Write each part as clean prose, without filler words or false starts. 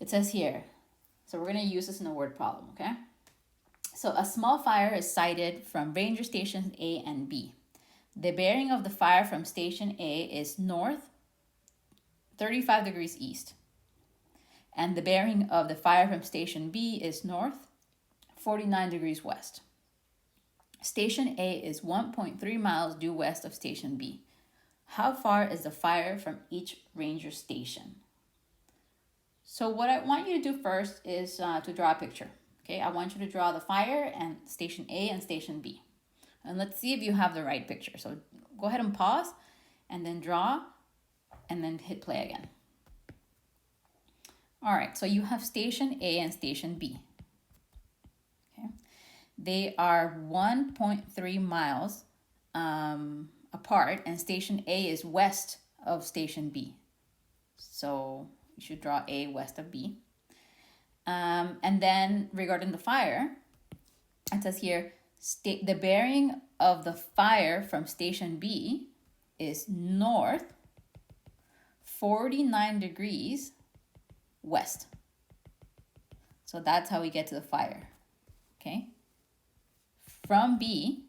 it says here, so we're going to use this in a word problem, okay? So a small fire is sighted from ranger stations A and B. The bearing of the fire from station A is north 35 degrees east. And the bearing of the fire from station B is north 49 degrees west. Station A is 1.3 miles due west of station B. How far is the fire from each ranger station? So what I want you to do first is to draw a picture. Okay, I want you to draw the fire and station A and station B. And let's see if you have the right picture. So go ahead and pause and then draw and then hit play again. All right, so you have station A and station B. Okay, they are 1.3 miles apart, and station A is west of station B. So you should draw A west of B. And then regarding the fire, it says here, the bearing of the fire from station B is north 49 degrees west. So that's how we get to the fire, okay? From B,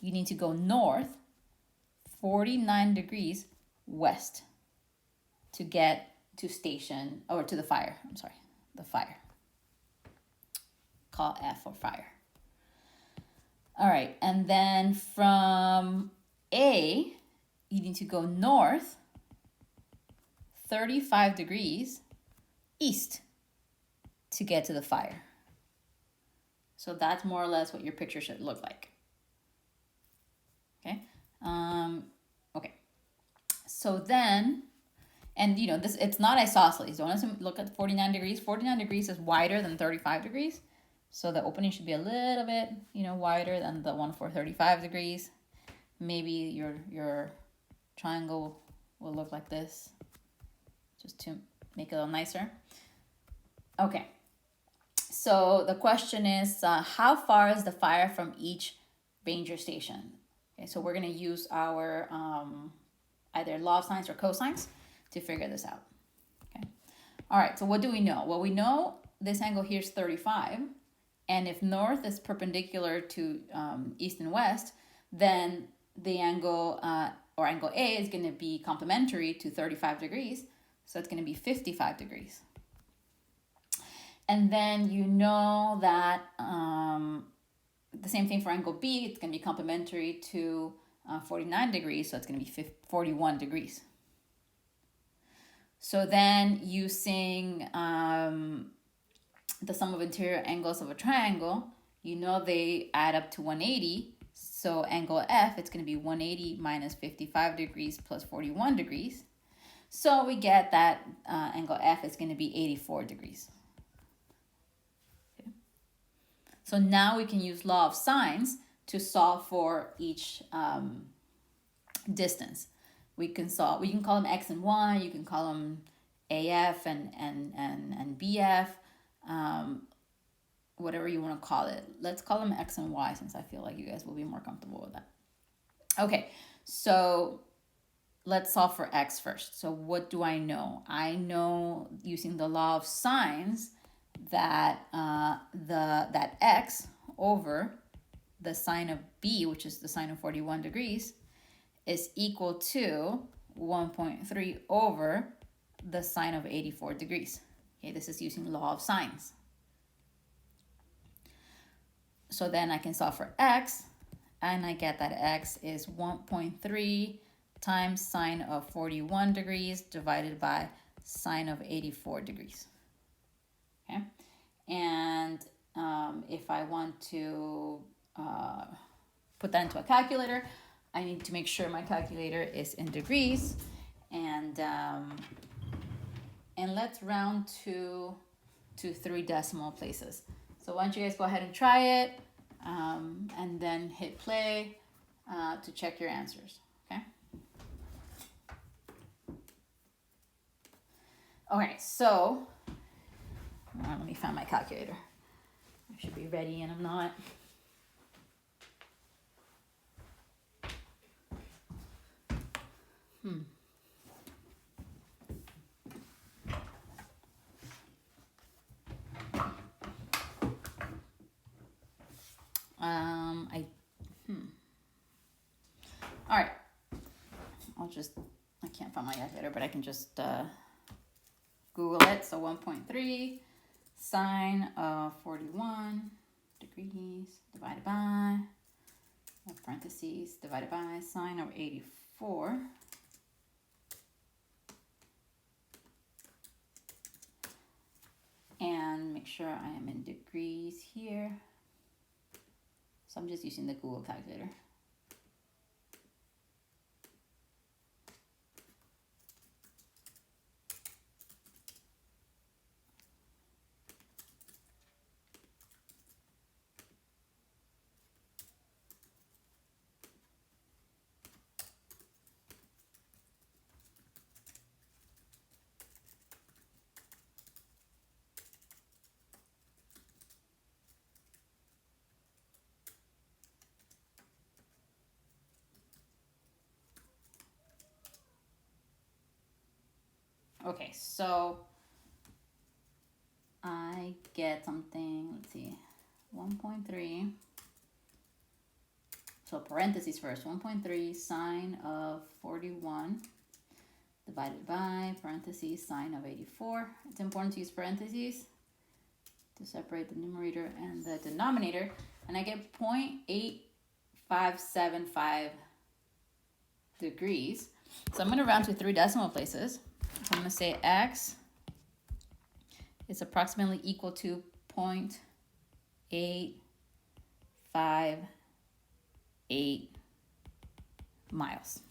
you need to go north 49 degrees west to get to station, or to the fire, I'm sorry, the fire. Call F for fire. All right, and then from A, you need to go north 35 degrees east to get to the fire. So that's more or less what your picture should look like. Okay. Okay. So then, and you know, this, it's not isosceles. Don't assume, look at 49 degrees. 49 degrees is wider than 35 degrees. So the opening should be a little bit, you know, wider than the one for 35 degrees. Maybe your triangle will look like this, just to make it a little nicer. Okay. So the question is, how far is the fire from each ranger station? Okay, so we're going to use our either law of sines or cosines to figure this out. Okay. All right, so what do we know? Well, we know this angle here is 35. And if north is perpendicular to east and west, then the angle, or angle A, is going to be complementary to 35 degrees. So it's going to be 55 degrees. And then you know that the same thing for angle B, it's going to be complementary to 49 degrees, so it's going to be 41 degrees. So then using the sum of interior angles of a triangle, you know they add up to 180. So angle F, it's going to be 180 minus 55 degrees plus 41 degrees. So we get that angle F is going to be 84 degrees. So now we can use law of sines to solve for each distance. We can call them X and Y, you can call them AF and BF, whatever you want to call it. Let's call them X and Y since I feel like you guys will be more comfortable with that. Okay, so let's solve for X first. So what do I know? I know using the law of sines that that X over the sine of B, which is the sine of 41 degrees, is equal to 1.3 over the sine of 84 degrees. Okay, this is using law of sines. So then I can solve for X, and I get that X is 1.3 times sine of 41 degrees divided by sine of 84 degrees. Okay, and if I want to put that into a calculator, I need to make sure my calculator is in degrees, and let's round to 3 decimal places. So why don't you guys go ahead and try it, and then hit play to check your answers. Okay. Okay, so let me find my calculator. I should be ready and I'm not. just, I can't find my calculator, but I can just Google it. So 1.3 sine of 41 degrees divided by, parentheses, divided by sine of 84. And make sure I am in degrees here. So I'm just using the Google calculator. Okay, so I get something, let's see, 1.3. So parentheses first, 1.3 sine of 41 divided by parentheses sine of 84. It's important to use parentheses to separate the numerator and the denominator. And I get 0.8575 degrees. So I'm going to round to 3 decimal places. So I'm going to say x is approximately equal to 0.858 miles.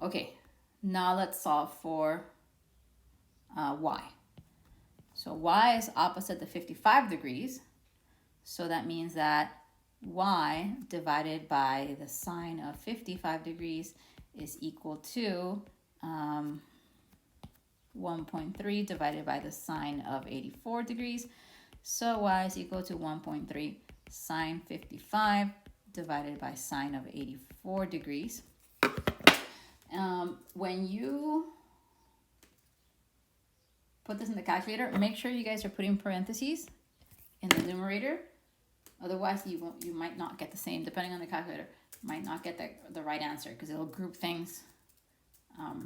Okay, now let's solve for y. So y is opposite the 55 degrees. So that means that y divided by the sine of 55 degrees is equal to 1.3 divided by the sine of 84 degrees. So y is equal to 1.3 sine 55 divided by sine of 84 degrees. When you put this in the calculator, make sure you guys are putting parentheses in the numerator. Otherwise, you might not get the same, depending on the calculator, might not get the right answer because it'll group things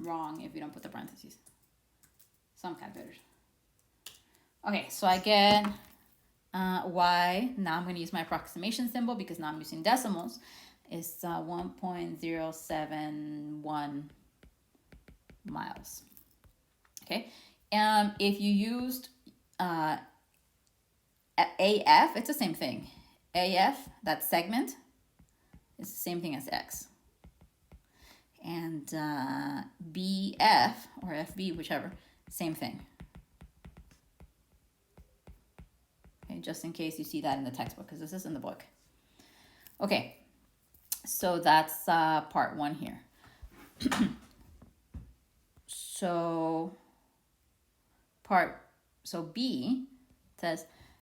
wrong if you don't put the parentheses. Some calculators. Okay, so I get y. Now I'm going to use my approximation symbol because now I'm using decimals. It's 1.071 miles. Okay, if you used AF, it's the same thing. AF, that segment, is the same thing as x. And BF, or FB, whichever, same thing. Okay, just in case you see that in the textbook, because this is in the book. Okay, so that's part 1 here. So B says